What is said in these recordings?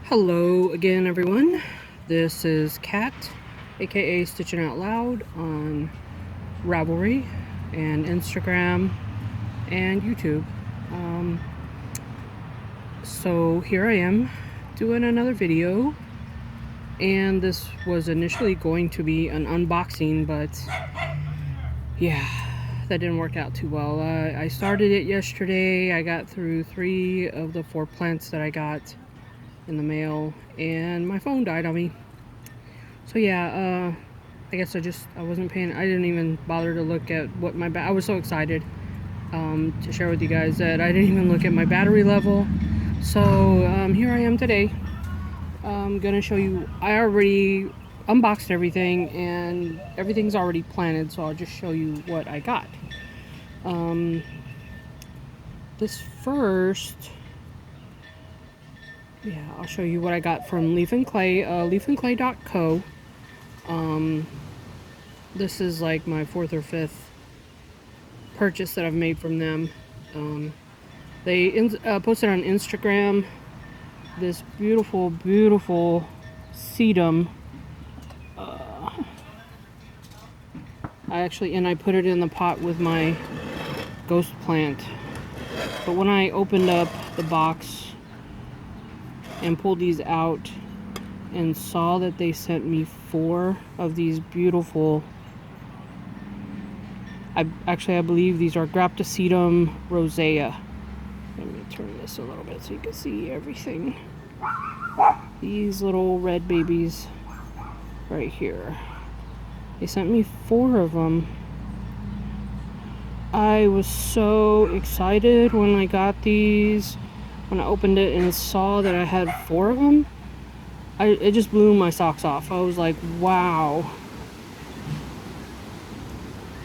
Hello again, everyone. This is Kat, aka Stitching Out Loud, on Ravelry and Instagram and YouTube. So here I am doing another video, and this was initially going to be an unboxing, but yeah, that didn't work out too well. I started it yesterday. I got through 3 of the 4 plants that I got in the mail, and my phone died on me. So yeah, I guess I wasn't paying. I didn't even bother to look at what I was so excited to share with you guys that I didn't even look at my battery level. So here I am today. I'm gonna show you. I already unboxed everything, and everything's already planted, so I'll just show you what I got. This first, yeah, I'll show you what I got from Leaf and Clay, leafandclay.co. This is like my 4th or 5th purchase that I've made from them. They posted on Instagram this beautiful, beautiful sedum. I put it in the pot with my ghost plant. But when I opened up the box and pulled these out and saw that they sent me 4 of these beautiful, I believe these are Graptosedum Rosea. Let me turn this a little bit so you can see everything. These little red babies right here. They sent me 4 of them. I was so excited when I got these. When I opened it and saw that I had 4 of them, it just blew my socks off. I was like, wow.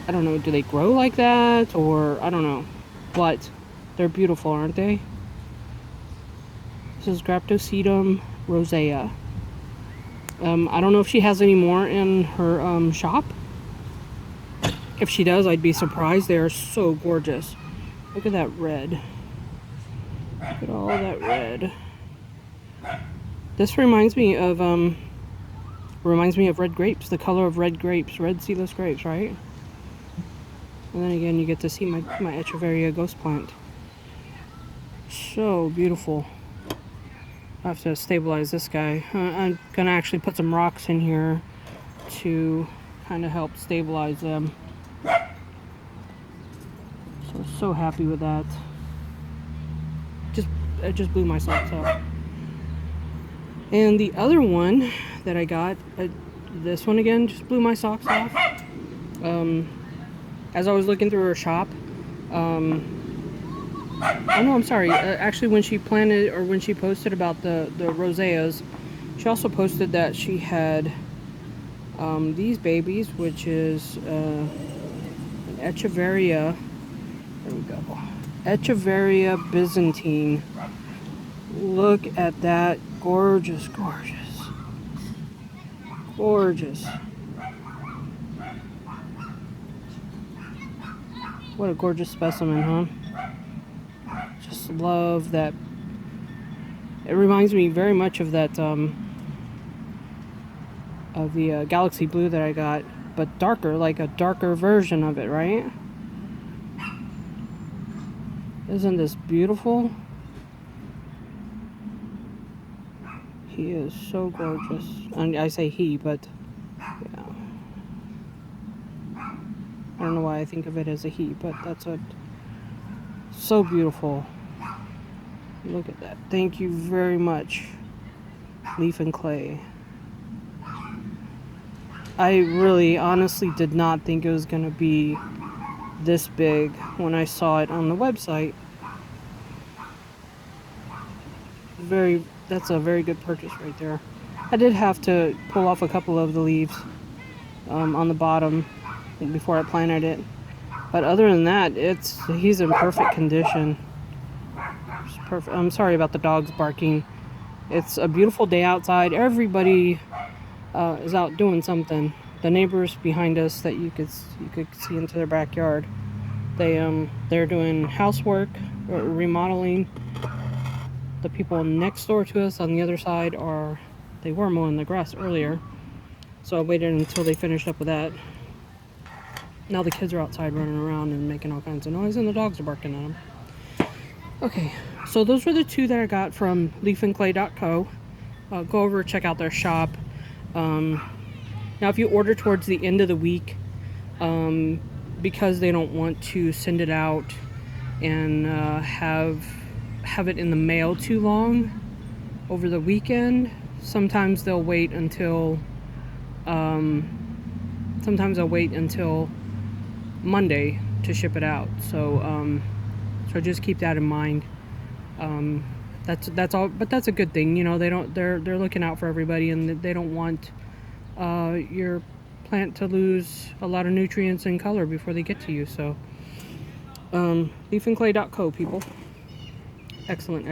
I don't know, do they grow like that? Or, I don't know. But they're beautiful, aren't they? This is Graptosedum Rosea. I don't know if she has any more in her shop. If she does, I'd be surprised. They are so gorgeous. Look at that red. Look at all that red. This reminds me of red grapes, the color of red grapes, red seedless grapes, right? And then again, you get to see my Echeveria ghost plant. So beautiful. I have to stabilize this guy. I'm gonna actually put some rocks in here to kind of help stabilize them. So happy with that. It just blew my socks off. And the other one that I got, this one again just blew my socks off. As I was looking through her shop, oh no, I'm sorry. Actually, when she planted, or when she posted about the roseas, she also posted that she had these babies, which is an Echeveria. There we go. Echeveria Byzantine. Look at that. Gorgeous, gorgeous. Gorgeous. What a gorgeous specimen, huh? Just love that. It reminds me very much of that, of the Galaxy Blue that I got, but darker, like a darker version of it, right? Isn't this beautiful? He is so gorgeous. And I say he, but yeah. I don't know why I think of it as a he, but that's what. So beautiful. Look at that. Thank you very much, Leaf and Clay. I really honestly did not think it was going to be this big when I saw it on the website. That's a very good purchase right there. I did have to pull off a couple of the leaves on the bottom before I planted it, but other than that, he's in perfect condition. It's perfect. I'm sorry about the dogs barking. It's a beautiful day outside. Everybody is out doing something. The neighbors behind us that you could see into their— they're doing housework or remodeling. The people next door to us on the other side they were mowing the grass earlier. So I waited until they finished up with that. Now the kids are outside running around and making all kinds of noise, and the dogs are barking at them. Okay, so those were the two that I got from leafandclay.co. Go over, check out their shop. Now if you order towards the end of the week, because they don't want to send it out and have it in the mail too long over the weekend, sometimes they'll wait until Monday to ship it out. So just keep that in mind. That's all, but that's a good thing, you know. They're looking out for everybody, and they don't want your plant to lose a lot of nutrients and color before they get to you. So leafandclay.co, people. Excellent.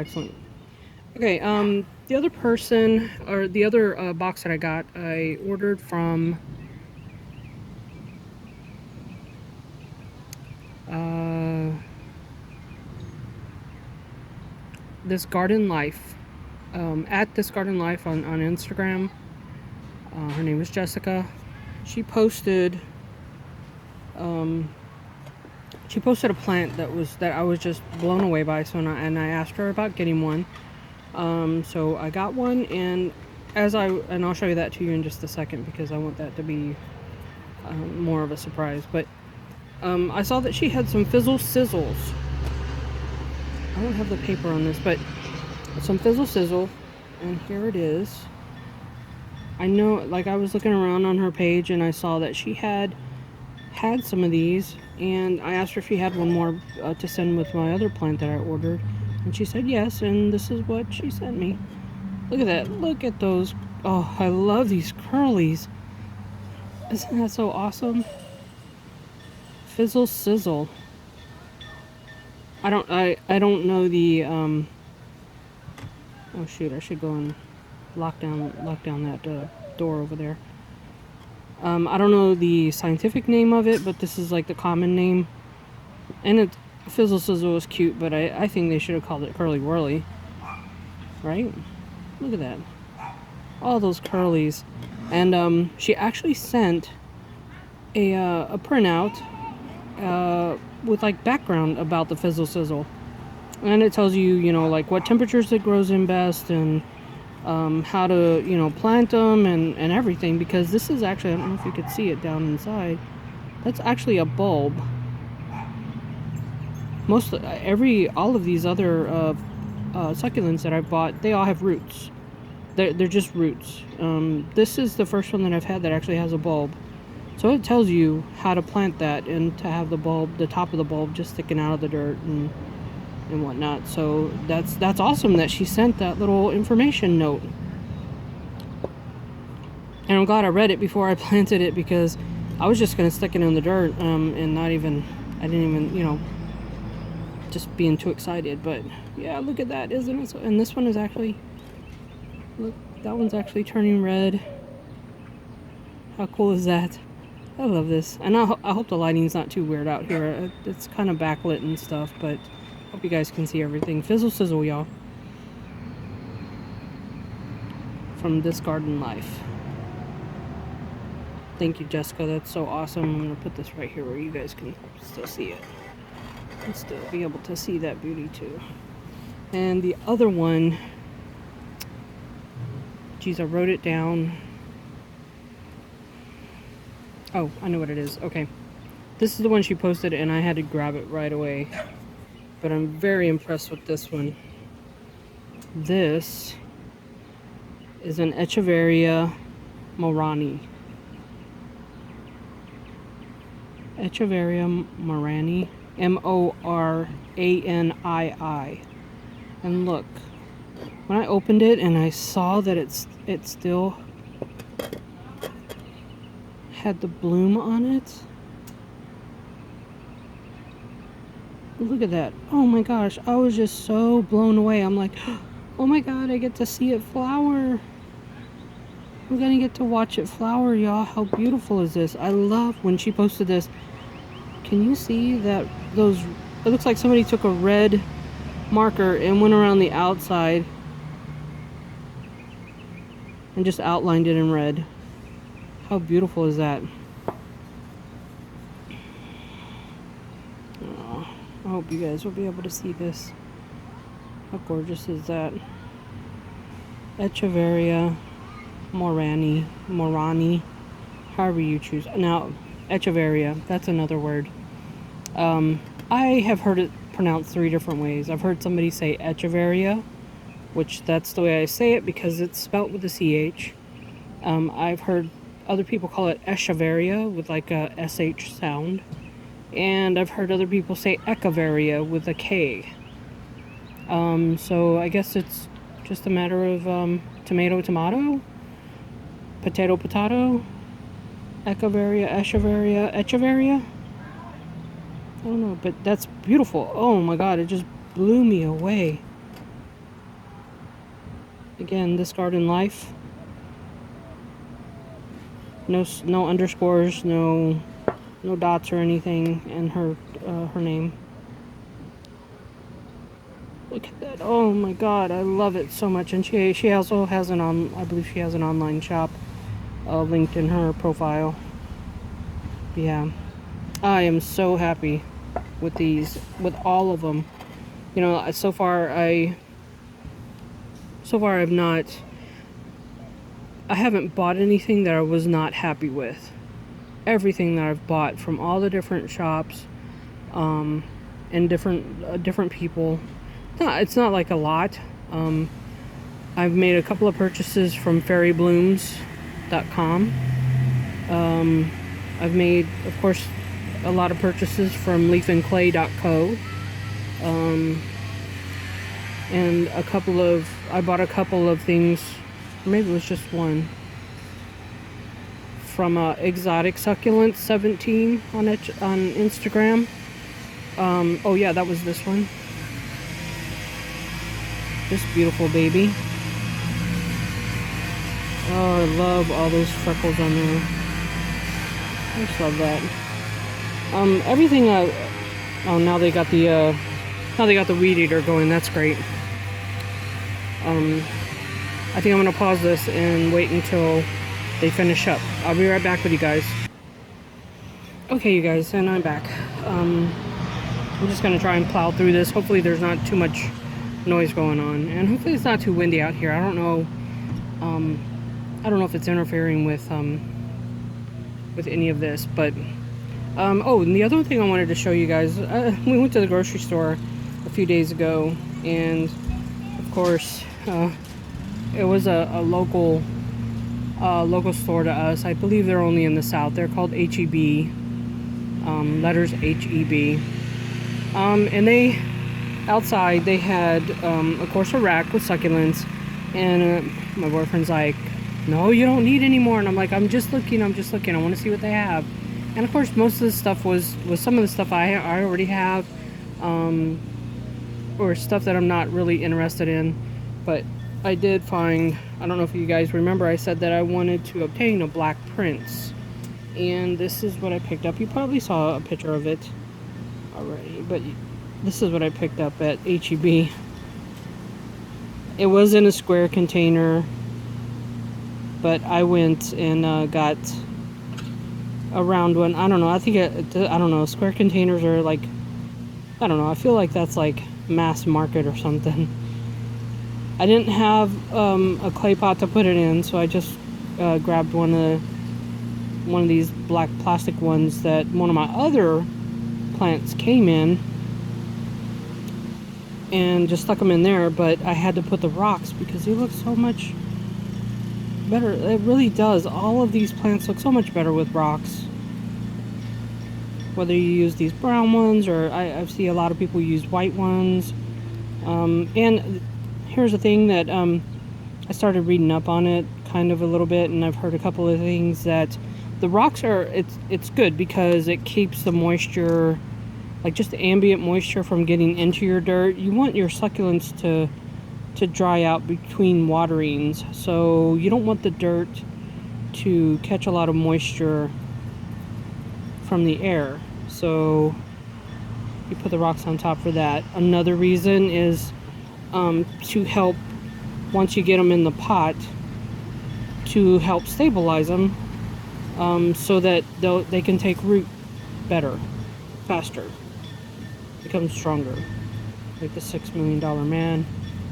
Okay, the other person, or the other box that I got, I ordered from This Garden Life, at This Garden Life on Instagram. Her name is Jessica. She posted a plant that I was just blown away by. So I asked her about getting one. So I got one, and I'll show you that to you in just a second, because I want that to be more of a surprise. But I saw that she had some Fizzle Sizzles. I don't have the paper on this, but some Fizzle Sizzle, and here it is. I know, like, I was looking around on her page and I saw that she had some of these, and I asked her if she had one more to send with my other plant that I ordered, and she said yes, and this is what she sent me. Look at that. Look at those. Oh, I love these curlies. Isn't that so awesome? Fizzle Sizzle. I don't know the oh shoot, I should go and lock down that door over there. I don't know the scientific name of it, but this is like the common name. And Fizzle Sizzle was cute, but I think they should have called it Curly Whirly. Right? Look at that. All those curlies. And she actually sent a printout with like background about the Fizzle Sizzle, and it tells you, you know, like what temperatures it grows in best, and how to, you know, plant them and everything, because this is actually, I don't know if you could see it down inside, that's actually a bulb. All of these other succulents that I've bought, they all have roots. They're just roots. This is the first one that I've had that actually has a bulb. So it tells you how to plant that, and to have the bulb, the top of the bulb, just sticking out of the dirt and whatnot. So that's awesome that she sent that little information note. And I'm glad I read it before I planted it, because I was just gonna stick it in the dirt and I didn't even, you know, just being too excited. But yeah, look at that, isn't it? So, and this one is actually, look, that one's actually turning red. How cool is that? I love this. And I hope the lighting's not too weird out here. It's kind of backlit and stuff, but hope you guys can see everything. Fizzle Sizzle, y'all. From This Garden Life. Thank you, Jessica. That's so awesome. I'm going to put this right here where you guys can still see it. And still be able to see that beauty too. And the other one, geez, I wrote it down. Oh, I know what it is. Okay. This is the one she posted, and I had to grab it right away. But I'm very impressed with this one. This is an Echeveria Moranii. Echeveria Moranii. Moranii. And look, when I opened it and I saw that it still had the bloom on it. Look at that. Oh my gosh, I was just so blown away. I'm like, oh my god, I get to see it flower. I'm gonna get to watch it flower, y'all. How beautiful is this? I love when she posted this. Can you see that it looks like somebody took a red marker and went around the outside and just outlined it in red. How beautiful is that? Oh, I hope you guys will be able to see this. How gorgeous is that? Echeveria Moranii, however you choose. Now, Echeveria, that's another word. I have heard it pronounced 3 different ways. I've heard somebody say Echeveria, which that's the way I say it because it's spelt with a CH. I've heard other people call it Echeveria with like a SH sound. And I've heard other people say Echeveria with a K. So I guess it's just a matter of tomato, potato, Echeveria. I don't know, but that's beautiful. Oh my god, it just blew me away. Again, this garden life. No underscores, no dots or anything in her name. Look at that. Oh my god, I love it so much. And she also has I believe she has an online shop linked in her profile. Yeah. I am so happy with these, with all of them. You know, so far I haven't bought anything that I was not happy with. Everything that I've bought from all the different shops and different people. It's not like a lot. I've made a couple of purchases from fairyblooms.com. I've made, of course, a lot of purchases from leafandclay.co. And I bought a couple of things, maybe it was just one, from Exotic Succulents 17 on Instagram. Oh yeah, that was this one. This beautiful baby. Oh, I love all those freckles on there. I just love that. Everything. Oh, now they got the weed eater going. That's great. I think I'm gonna pause this and wait until they finish up. I'll be right back with you guys. Okay, you guys, and I'm back. I'm just gonna try and plow through this. Hopefully, there's not too much noise going on, and hopefully, it's not too windy out here. I don't know. I don't know if it's interfering with any of this, but oh, and the other thing I wanted to show you guys, we went to the grocery store a few days ago, and of course it was a local store to us. I believe they're only in the south. They're called HEB, letters HEB, and outside they had of course a rack with succulents, and my boyfriend's like, no, you don't need any more. And I'm like, I'm just looking. I want to see what they have. And of course, most of the stuff was some of the stuff I already have, or stuff that I'm not really interested in. But I did find, I don't know if you guys remember, I said that I wanted to obtain a black prince. And this is what I picked up. You probably saw a picture of it already, but this is what I picked up at HEB. It was in a square container, but I went and got a round one. I don't know. I think I don't know. Square containers are like, I don't know. I feel like that's like mass market or something. I didn't have a clay pot to put it in, so I just grabbed one of these black plastic ones that one of my other plants came in, and just stuck them in there. But I had to put the rocks because they look so much better. It really does. All of these plants look so much better with rocks. Whether you use these brown ones, or I see a lot of people use white ones. And here's the thing that I started reading up on it kind of a little bit, and I've heard a couple of things that the rocks are, it's good because it keeps the moisture, like just the ambient moisture, from getting into your dirt. You want your succulents to dry out between waterings, so you don't want the dirt to catch a lot of moisture from the air. So you put the rocks on top for that. Another reason is to help, once you get them in the pot, to help stabilize them, so that they can take root better, faster, become stronger. Like the $6 Million Man.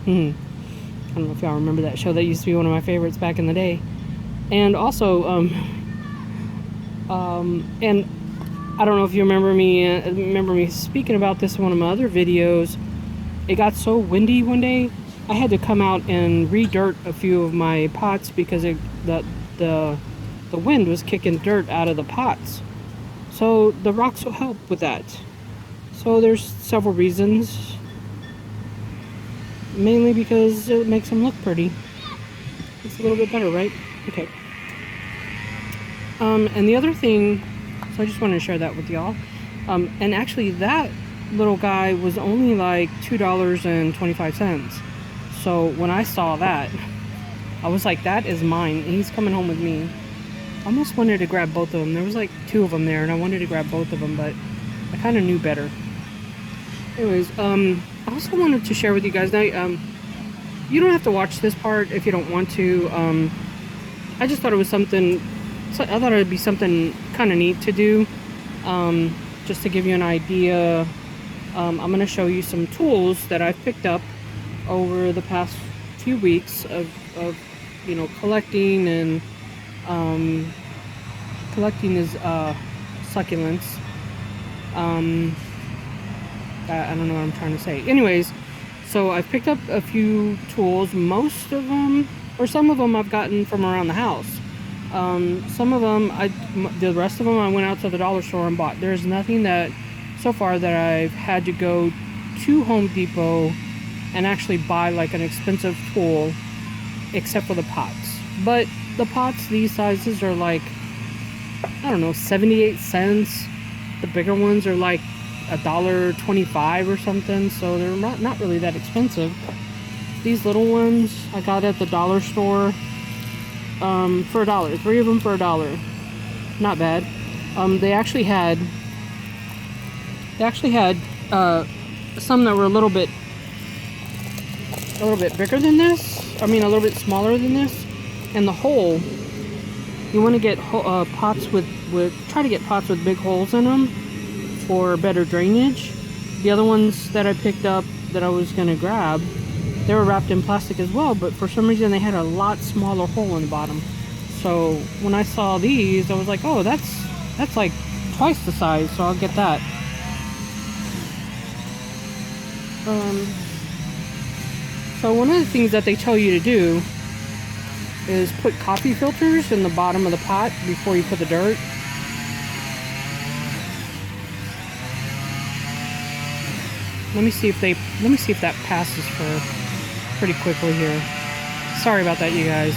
I don't know if y'all remember that show. That used to be one of my favorites back in the day. And also, and I don't know if you remember me speaking about this in one of my other videos. It got so windy one day, I had to come out and re-dirt a few of my pots because the wind was kicking dirt out of the pots. So the rocks will help with that. So there's several reasons. Mainly because it makes them look pretty. It's a little bit better, right? Okay. And the other thing, so I just wanted to share that with y'all. And actually that little guy was only like $2.25. So when I saw that, I was like, that is mine. And he's coming home with me. I almost wanted to grab both of them. There was like 2 of them there, and I wanted to grab both of them, but I kind of knew better. Anyways, I also wanted to share with you guys now, you don't have to watch this part if you don't want to. I just thought it was something, I thought it would be something kind of neat to do, just to give you an idea. I'm going to show you some tools that I've picked up over the past few weeks of you know, collecting and collecting is succulents. I don't know what I'm trying to say. Anyways, so I've picked up a few tools. Most of them, or some of them, I've gotten from around the house. Some of them, the rest of them, I went out to the dollar store and bought. There's nothing that, so far, that I've had to go to Home Depot and actually buy like an expensive tool, except for the pots. But the pots, these sizes are like, I don't know, 78 cents. The bigger ones are like $1.25 or something, so they're not really that expensive. These little ones I got at the dollar store for $1. 3 of them for $1. Not bad. They actually had some that were a little bit bigger than this. I mean, a little bit smaller than this. And the hole, you want to get pots try to get pots with big holes in them for better drainage. The other ones that I picked up that I was going to grab, they were wrapped in plastic as well, but for some reason they had a lot smaller hole in the bottom. So when I saw these, I was like, oh, that's like twice the size, so I'll get that. So one of the things that they tell you to do is put coffee filters in the bottom of the pot before you put the dirt. Let me see if that passes for pretty quickly here. Sorry about that, you guys.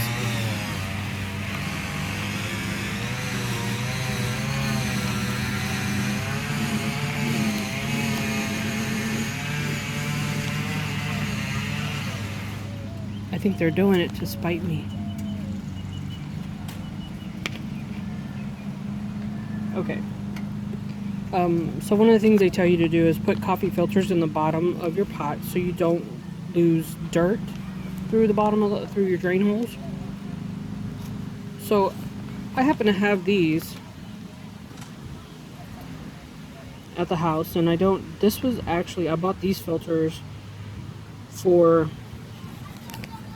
I think they're doing it to spite me. Okay. So one of the things they tell you to do is put coffee filters in the bottom of your pot so you don't lose dirt through the bottom through your drain holes. So I happen to have these at the house, and I bought these filters for,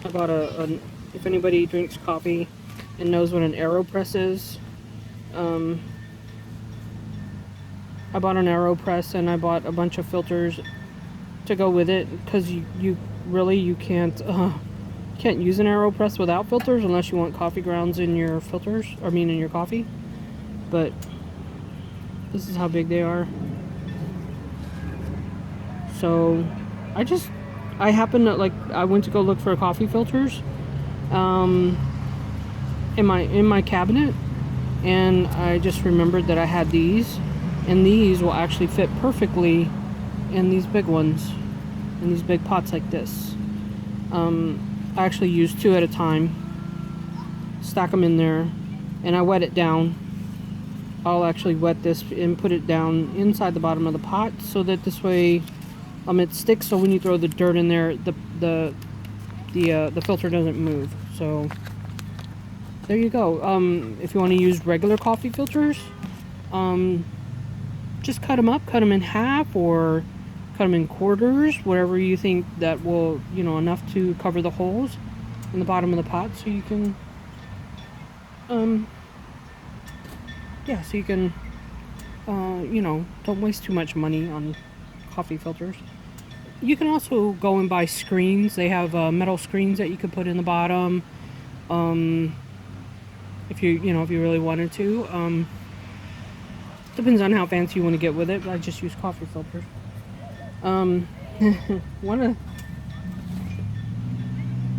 I bought if anybody drinks coffee and knows what an AeroPress is, I bought an AeroPress, and I bought a bunch of filters to go with it, because you can't use an AeroPress without filters unless you want coffee grounds in your filters, in your coffee. But this is how big they are. So I happened to, I went to go look for coffee filters in my cabinet, and I just remembered that I had these. And these will actually fit perfectly in these big ones, in these big pots like this. I actually use 2 at a time, stack them in there, and I wet it down I'll actually wet this and put it down inside the bottom of the pot so that this way it sticks, so when you throw the dirt in there, the filter doesn't move. So there you go. If you want to use regular coffee filters, just cut them up, cut them in half, or cut them in quarters, whatever you think that will, you know, enough to cover the holes in the bottom of the pot, so you can yeah, so you can you know, don't waste too much money on coffee filters. You can also go and buy screens. They have metal screens that you could put in the bottom, if you really wanted to. Depends on how fancy you want to get with it. I just use coffee filters. I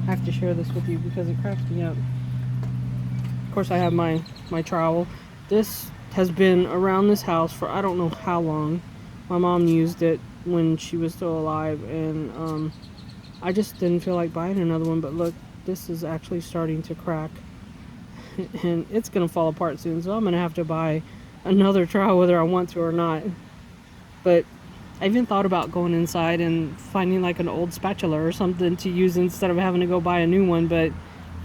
have to share this with you because it cracks me up. Of course, I have my trowel. This has been around this house for I don't know how long. My mom used it when she was still alive, and I just didn't feel like buying another one. But look, this is actually starting to crack, and it's gonna fall apart soon, so I'm gonna have to buy another trowel whether I want to or not. But I even thought about going inside and finding like an old spatula or something to use instead of having to go buy a new one, but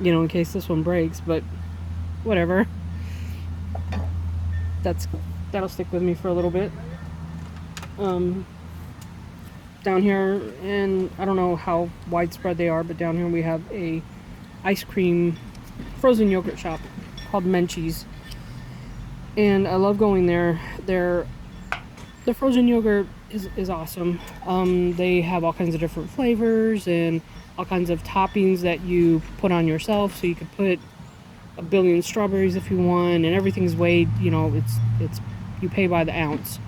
you know, in case this one breaks. But whatever, that'll stick with me for a little bit. Down here, and I don't know how widespread they are, but down here we have a ice cream frozen yogurt shop called Menchie's, and I love going there. The frozen yogurt is awesome. They have all kinds of different flavors and all kinds of toppings that you put on yourself, so you could put a billion strawberries if you want, and everything's weighed, you know, it's you pay by the ounce.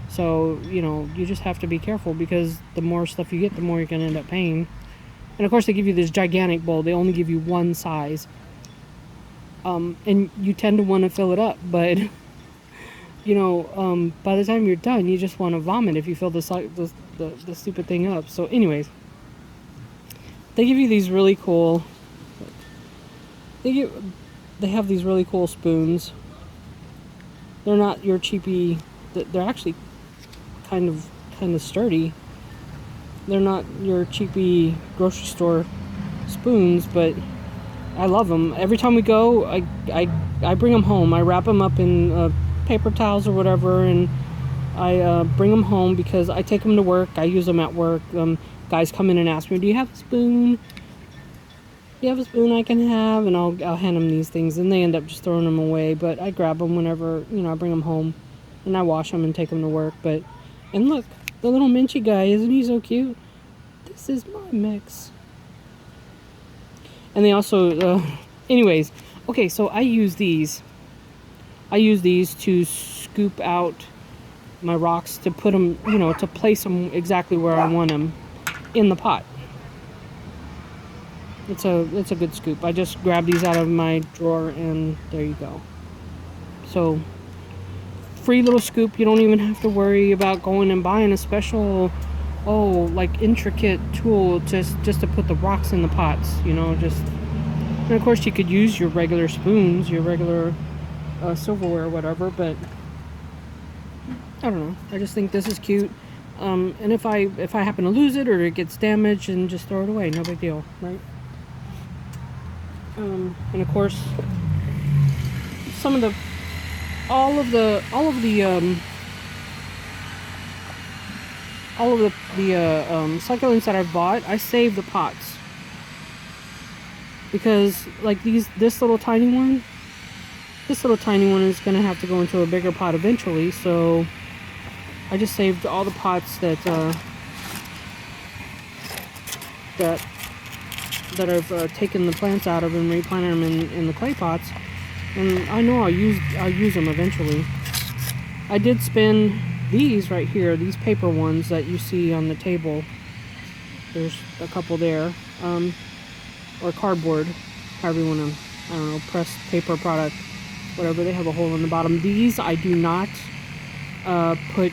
So, you know, you just have to be careful, because the more stuff you get, the more you're going to end up paying. And of course, they give you this gigantic bowl. They only give you one size. And you tend to want to fill it up, but, you know, by the time you're done, you just want to vomit if you fill the stupid thing up. So anyways, they give you these really cool, they have these really cool spoons. They're not your cheapy, they're actually kind of sturdy. They're not your cheapy grocery store spoons, but I love them. Every time we go, I bring them home. I wrap them up in paper towels or whatever, and I bring them home because I take them to work. I use them at work. Guys come in and ask me, "Do you have a spoon? Do you have a spoon I can have?" And I'll hand them these things, and they end up just throwing them away. But I grab them whenever, you know, I bring them home, and I wash them and take them to work. And look, the little Minchie guy, isn't he so cute? This is my mix. And they also, anyways, okay, so I use these to scoop out my rocks, to put them, you know, to place them exactly where I want them in the pot. It's a good scoop. I just grab these out of my drawer, and there you go. So, free little scoop. You don't even have to worry about going and buying a special, like intricate tool just to put the rocks in the pots, you know. And of course you could use your regular spoons, your regular silverware or whatever, but I don't know, I just think this is cute. And if I happen to lose it or it gets damaged, and just throw it away, no big deal, right? And of course, all of the succulents that I've bought, I save the pots, because like this little tiny one is going to have to go into a bigger pot eventually. So I just saved all the pots that I've taken the plants out of and replanted them in the clay pots. And I know I'll use them eventually. I did spin these right here, these paper ones that you see on the table. There's a couple there, or cardboard, however you want to, I don't know, pressed paper product, whatever. They have a hole in the bottom. These I do not put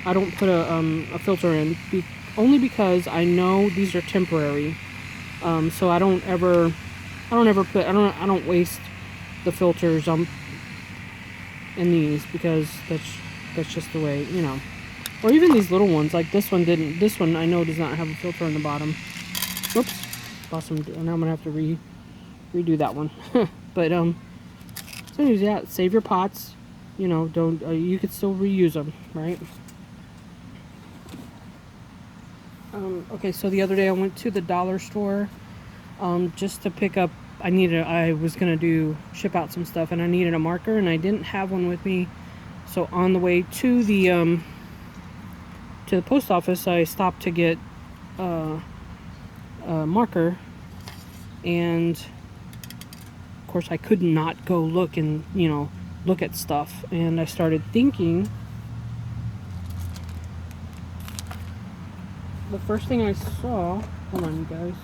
a filter in, only because I know these are temporary. So I don't waste the filters. in these because that's just the way, you know. Or even these little ones, like this one didn't. This one I know does not have a filter on the bottom. Oops, lost some. Now I'm gonna have to redo that one. But so anyways, yeah, save your pots. You know, don't. You could still reuse them, right? Okay, so the other day I went to the dollar store just to pick up. I was gonna ship out some stuff, and I needed a marker, and I didn't have one with me. So on the way to the post office, I stopped to get a marker, and of course I could not go look and, you know, look at stuff. And I started thinking. The first thing I saw, hold on you guys.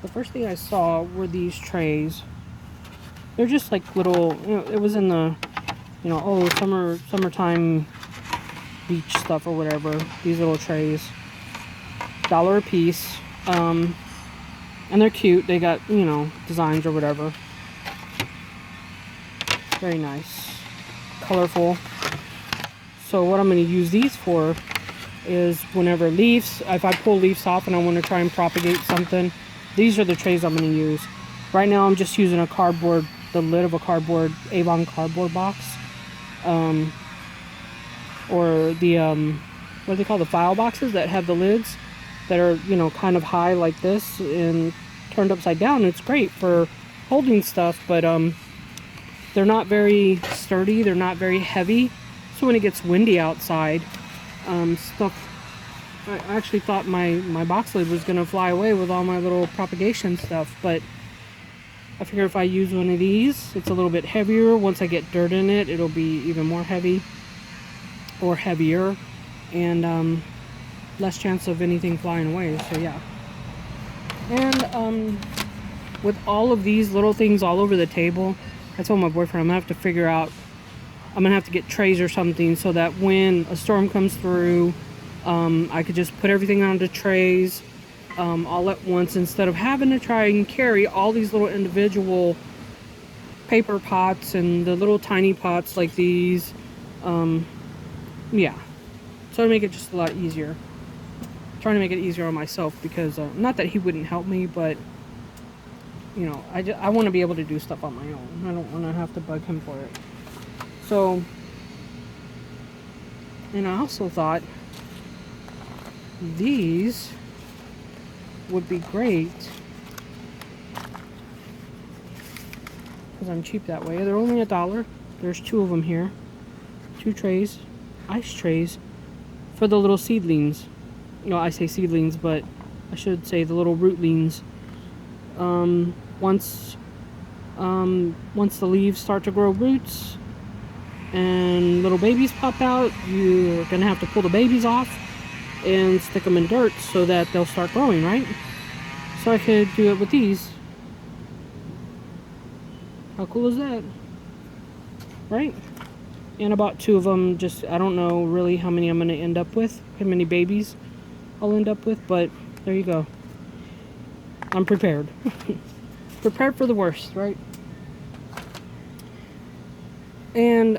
The first thing I saw were these trays. They're just like little, you know, it was in the, you know, oh, summertime beach stuff or whatever. These little trays, $1 a piece, and they're cute. They got, you know, designs or whatever. Very nice, colorful. So what I'm going to use these for is whenever if I pull leaves off and I want to try and propagate something, these are the trays I'm going to use. Right now I'm just using the lid of a cardboard, Avon cardboard box. Or the, what do they call the file boxes that have the lids that are, you know, kind of high like this and turned upside down. It's great for holding stuff, but they're not very sturdy. They're not very heavy. So when it gets windy outside, stuff, I actually thought my box lid was going to fly away with all my little propagation stuff, but I figure if I use one of these, it's a little bit heavier. Once I get dirt in it, it'll be even more heavy or heavier, and less chance of anything flying away. So yeah. And with all of these little things all over the table, I told my boyfriend I'm gonna have to figure out, I'm gonna have to get trays or something so that when a storm comes through, I could just put everything onto trays all at once, instead of having to try and carry all these little individual paper pots and the little tiny pots like these. Yeah, so to make it just a lot easier. Trying to make it easier on myself because not that he wouldn't help me, but you know, I want to be able to do stuff on my own. I don't want to have to bug him for it. So, and I also thought these would be great because I'm cheap that way. They're only $1. There's 2 of them here. 2 trays, ice trays for the little seedlings. You know, I say seedlings, but I should say the little rootlings. Once the leaves start to grow roots and little babies pop out, you're gonna have to pull the babies off and stick them in dirt so that they'll start growing, right? So I could do it with these. How cool is that? Right? And I bought 2 of them. Just, I don't know really how many I'm gonna end up with, how many babies I'll end up with, but there you go. I'm prepared. Prepared for the worst, right? And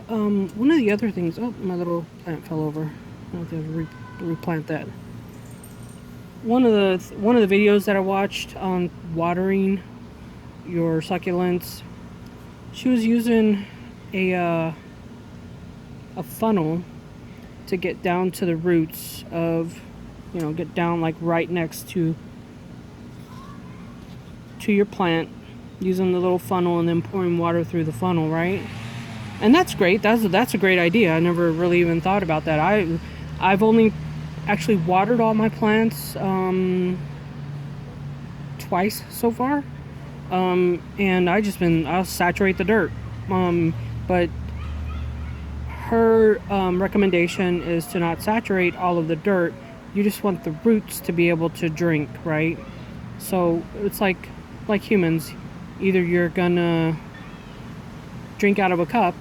one of the other things, oh, my little plant fell over. I'll have to replant that. One of the videos that I watched on watering your succulents, she was using a funnel to get down to the roots of, you know, get down like right next to your plant, using the little funnel and then pouring water through the funnel, right? And that's great. That's a great idea. I never really even thought about that. I've only actually watered all my plants twice so far, and I'll saturate the dirt. But her recommendation is to not saturate all of the dirt. You just want the roots to be able to drink, right? So it's like humans, either you're gonna drink out of a cup,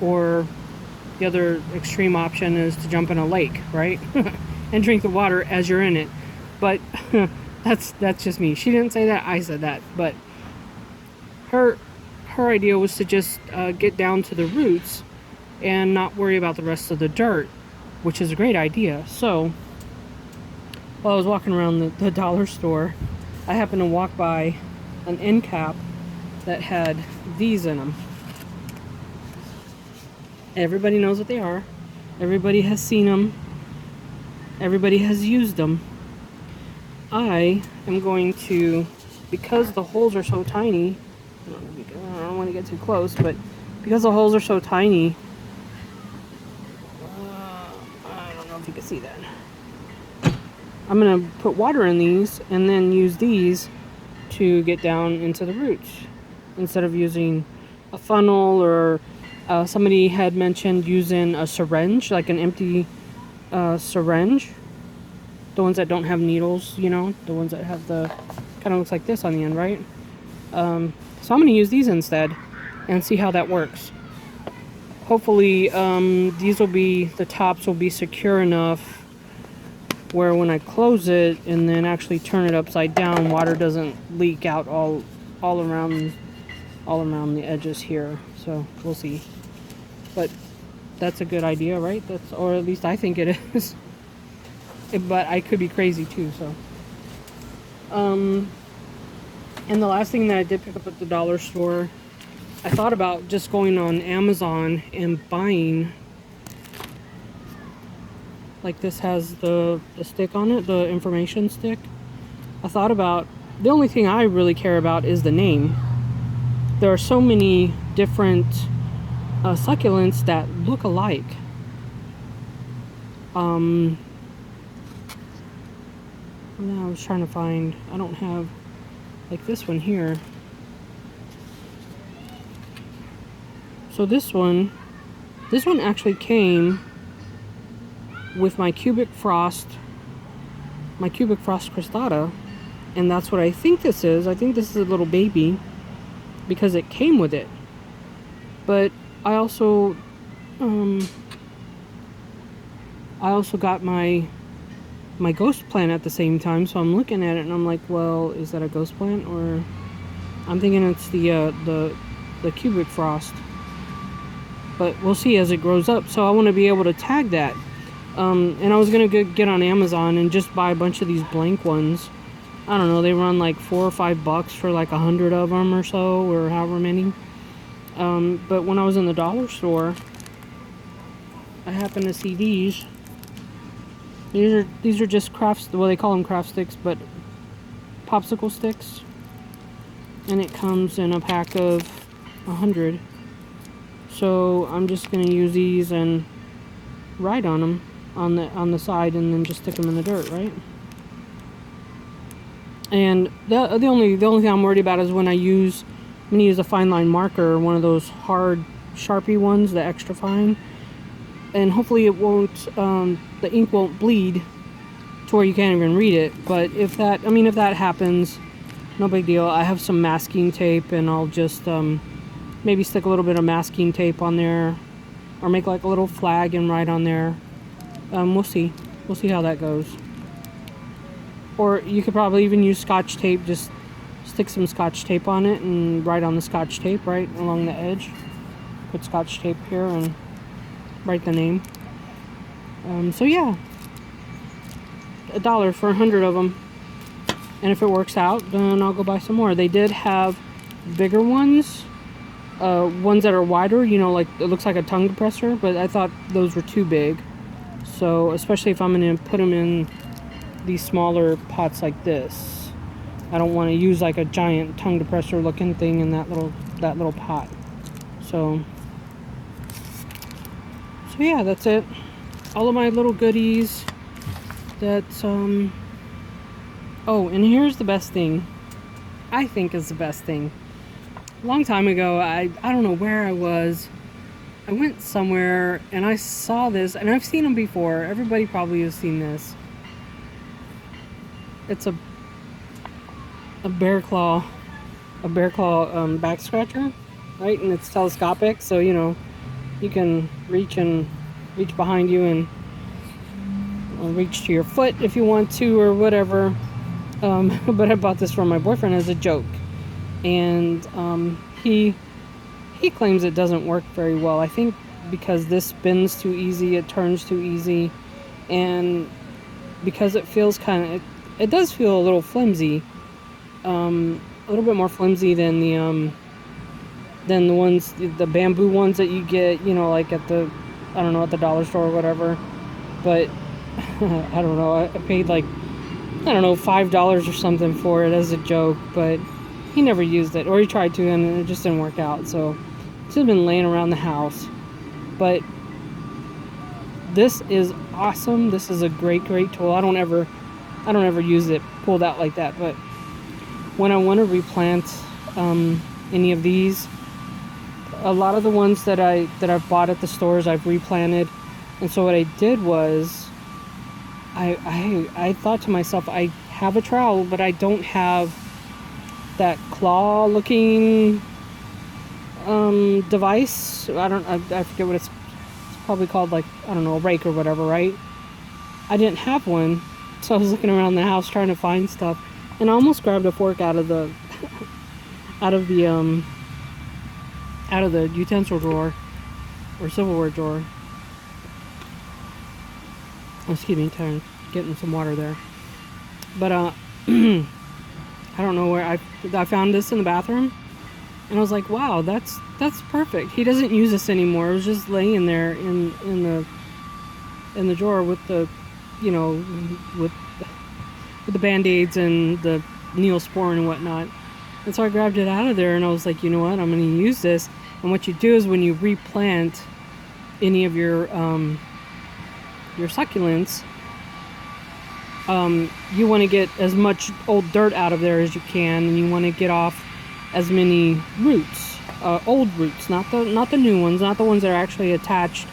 or the other extreme option is to jump in a lake, right? And drink the water as you're in it. But that's just me. She didn't say that, I said that. But her her idea was to just get down to the roots and not worry about the rest of the dirt, which is a great idea. So while I was walking around the dollar store, I happened to walk by an end cap that had these in them. Everybody knows what they are. Everybody has seen them. Everybody has used them. I am going to, because the holes are so tiny, I don't want to get too close, but because the holes are so tiny, I don't know if you can see that. I'm going to put water in these and then use these to get down into the roots instead of using a funnel, or somebody had mentioned using a syringe, like an empty syringe. The ones that don't have needles, you know, the ones that have the, kind of looks like this on the end, right? So I'm going to use these instead and see how that works. Hopefully these will be, the tops will be secure enough where when I close it and then actually turn it upside down, water doesn't leak out all around the edges here. So we'll see. But that's a good idea, right? That's, or at least I think it is. But I could be crazy too, so. And the last thing that I did pick up at the dollar store, I thought about just going on Amazon and buying, like this has the stick on it, the information stick. I thought about, the only thing I really care about is the name. There are so many different succulents that look alike. I was trying to find, I don't have, like this one here. So this one actually came with my cubic frost cristata, and that's what I think this is. I think this is a little baby because it came with it. But I also got my ghost plant at the same time, so I'm looking at it and I'm like, well, is that a ghost plant? Or I'm thinking it's the cubic frost, but we'll see as it grows up. So I want to be able to tag that, and I was gonna get on Amazon and just buy a bunch of these blank ones. I don't know, they run like $4 or $5 for like 100 of them or so, or however many. But when I was in the dollar store, I happened to see these. These are just crafts, well, they call them craft sticks, but popsicle sticks. And it comes in a pack of 100. So I'm just going to use these and write on them on the side, and then just stick them in the dirt, right? And the only thing I'm worried about is when I'm going to use a fine line marker, one of those hard Sharpie ones, the extra fine. And hopefully it won't, the ink won't bleed to where you can't even read it. But if that happens, no big deal. I have some masking tape, and I'll just maybe stick a little bit of masking tape on there, or make like a little flag and write on there. We'll see how that goes. Or you could probably even use Scotch tape. Just stick some Scotch tape on it and write on the Scotch tape right along the edge. Put Scotch tape here and write the name. So yeah, $1 for 100 of them, and if it works out, then I'll go buy some more. They did have bigger ones, ones that are wider, you know, like it looks like a tongue depressor, but I thought those were too big. So especially if I'm going to put them in these smaller pots like this, I don't want to use like a giant tongue depressor looking thing in that little pot. So yeah, that's it. All of my little goodies. That's oh, and here's the best thing. I think is the best thing. A long time ago, I don't know where I was. I went somewhere and I saw this, and I've seen them before. Everybody probably has seen this. It's a bear claw back scratcher, right? And it's telescopic, so you know you can reach behind you and reach to your foot if you want to, or whatever. But I bought this for my boyfriend as a joke, and he he claims it doesn't work very well. I think because this spins too easy, it turns too easy, and because it feels kind of, it does feel a little flimsy, a little bit more flimsy than the ones, the bamboo ones that you get, you know, like at the, I don't know, at the dollar store or whatever. But I don't know, I paid like, I don't know, $5 or something for it as a joke, but he never used it, or he tried to, and it just didn't work out. So it's just been laying around the house. But this is awesome. This is a great tool. I don't ever use it pulled out like that, but when I want to replant any of these, a lot of the ones that I've bought at the stores, I've replanted. And so what I did was I thought to myself, I have a trowel, but I don't have that claw looking device. I forget what it's probably called, like, I don't know, a rake or whatever, right? I didn't have one, so I was looking around the house trying to find stuff, and I almost grabbed a fork out of the out of the utensil drawer or silverware drawer. Excuse me, getting some water there. But I don't know where I found this in the bathroom, and I was like, wow, that's perfect. He doesn't use this anymore. It was just laying there in the drawer with the, you know, with the band-aids and the Neosporin and whatnot. And so I grabbed it out of there, and I was like, you know what, I'm going to use this. And what you do is when you replant any of your succulents, you want to get as much old dirt out of there as you can, and you want to get off as many roots, old roots, not the new ones, not the ones that are actually attached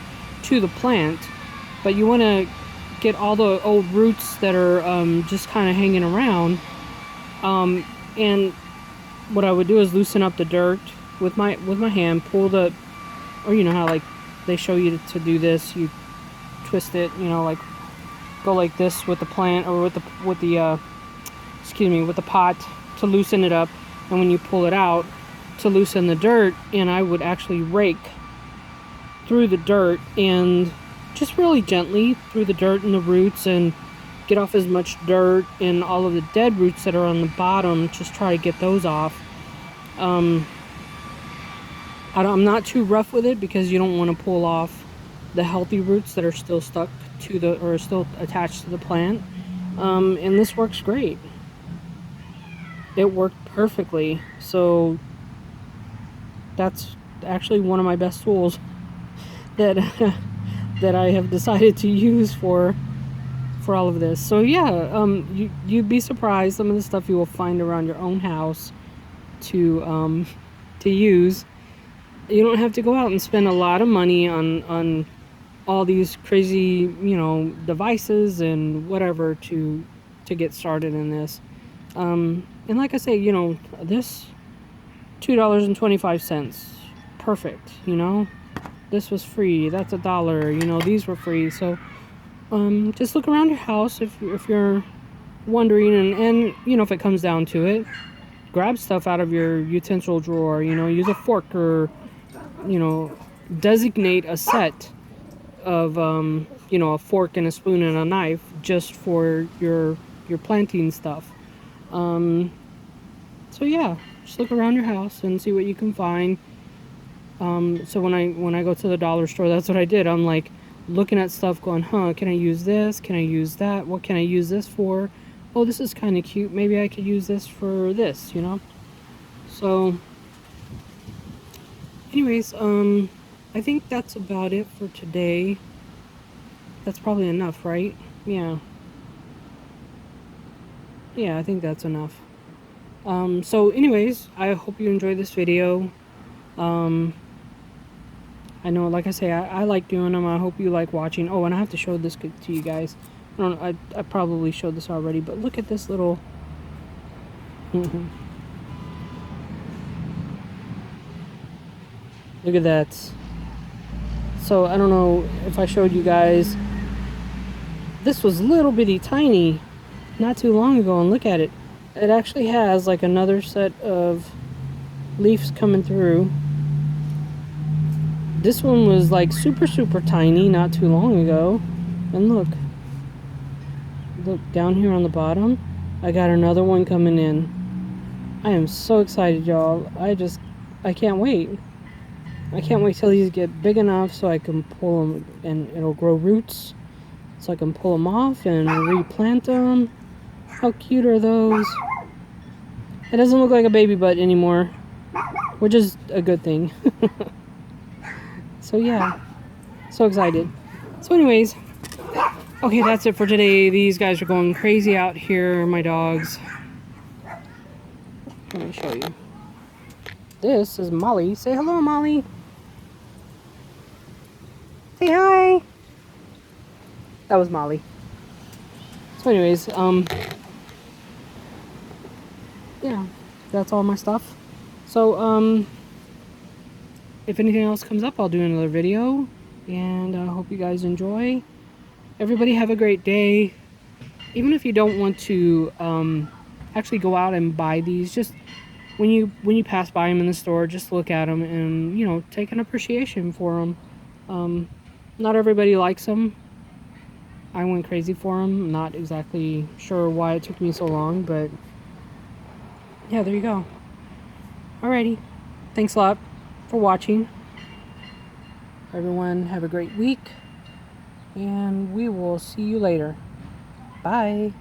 to the plant, but you want to get all the old roots that are just kind of hanging around. And what I would do is loosen up the dirt with my hand, pull the, or you know how like they show you to do this, you twist it, you know, like go like this with the plant, or with the pot to loosen it up, and when you pull it out to loosen the dirt. And I would actually rake through the dirt, and just really gently through the dirt and the roots, and get off as much dirt and all of the dead roots that are on the bottom. Just try to get those off. I'm not too rough with it, because you don't want to pull off the healthy roots that are still stuck to the, or still attached to the plant. And this works great. It worked perfectly. So that's actually one of my best tools that that I have decided to use for all of this. So yeah, you'd be surprised some of the stuff you will find around your own house to use. You don't have to go out and spend a lot of money on all these crazy, you know, devices and whatever to get started in this. And like I say, you know, this $2.25, perfect. You know, this was free. That's $1. You know, these were free. So just look around your house if you're wondering, and you know, if it comes down to it, grab stuff out of your utensil drawer. You know, use a fork, or you know, designate a set of you know, a fork and a spoon and a knife just for your planting stuff. So yeah, just look around your house and see what you can find. So when I go to the dollar store, that's what I did. I'm like looking at stuff going, can I use this? Can I use that? What can I use this for? Oh, this is kind of cute. Maybe I could use this for this, you know? So anyways, I think that's about it for today. That's probably enough, right? Yeah. Yeah, I think that's enough. So anyways, I hope you enjoyed this video. I know, like I say, I like doing them. I hope you like watching. Oh, and I have to show this to you guys. I probably showed this already, but look at this little... Look at that. So, I don't know if I showed you guys. This was little bitty tiny not too long ago, and look at it. It actually has like another set of leaves coming through. This one was like super tiny not too long ago. And look down here on the bottom, I got another one coming in. I am so excited, y'all. I can't wait. I can't wait till these get big enough so I can pull them and it'll grow roots. So I can pull them off and replant them. How cute are those? It doesn't look like a baby butt anymore, which is a good thing. So yeah, so excited. So anyways, okay, that's it for today. These guys are going crazy out here, my dogs. Let me show you. This is Mollie. Say hello, Mollie. Say hi. That was Mollie. So anyways, yeah, that's all my stuff. So, if anything else comes up, I'll do another video. And I hope you guys enjoy. Everybody have a great day. Even if you don't want to actually go out and buy these, just when you pass by them in the store, just look at them and, you know, take an appreciation for them. Not everybody likes them. I went crazy for them. Not exactly sure why it took me so long, but yeah, there you go. Alrighty. Thanks a lot for watching. Everyone have a great week, and we will see you later. Bye.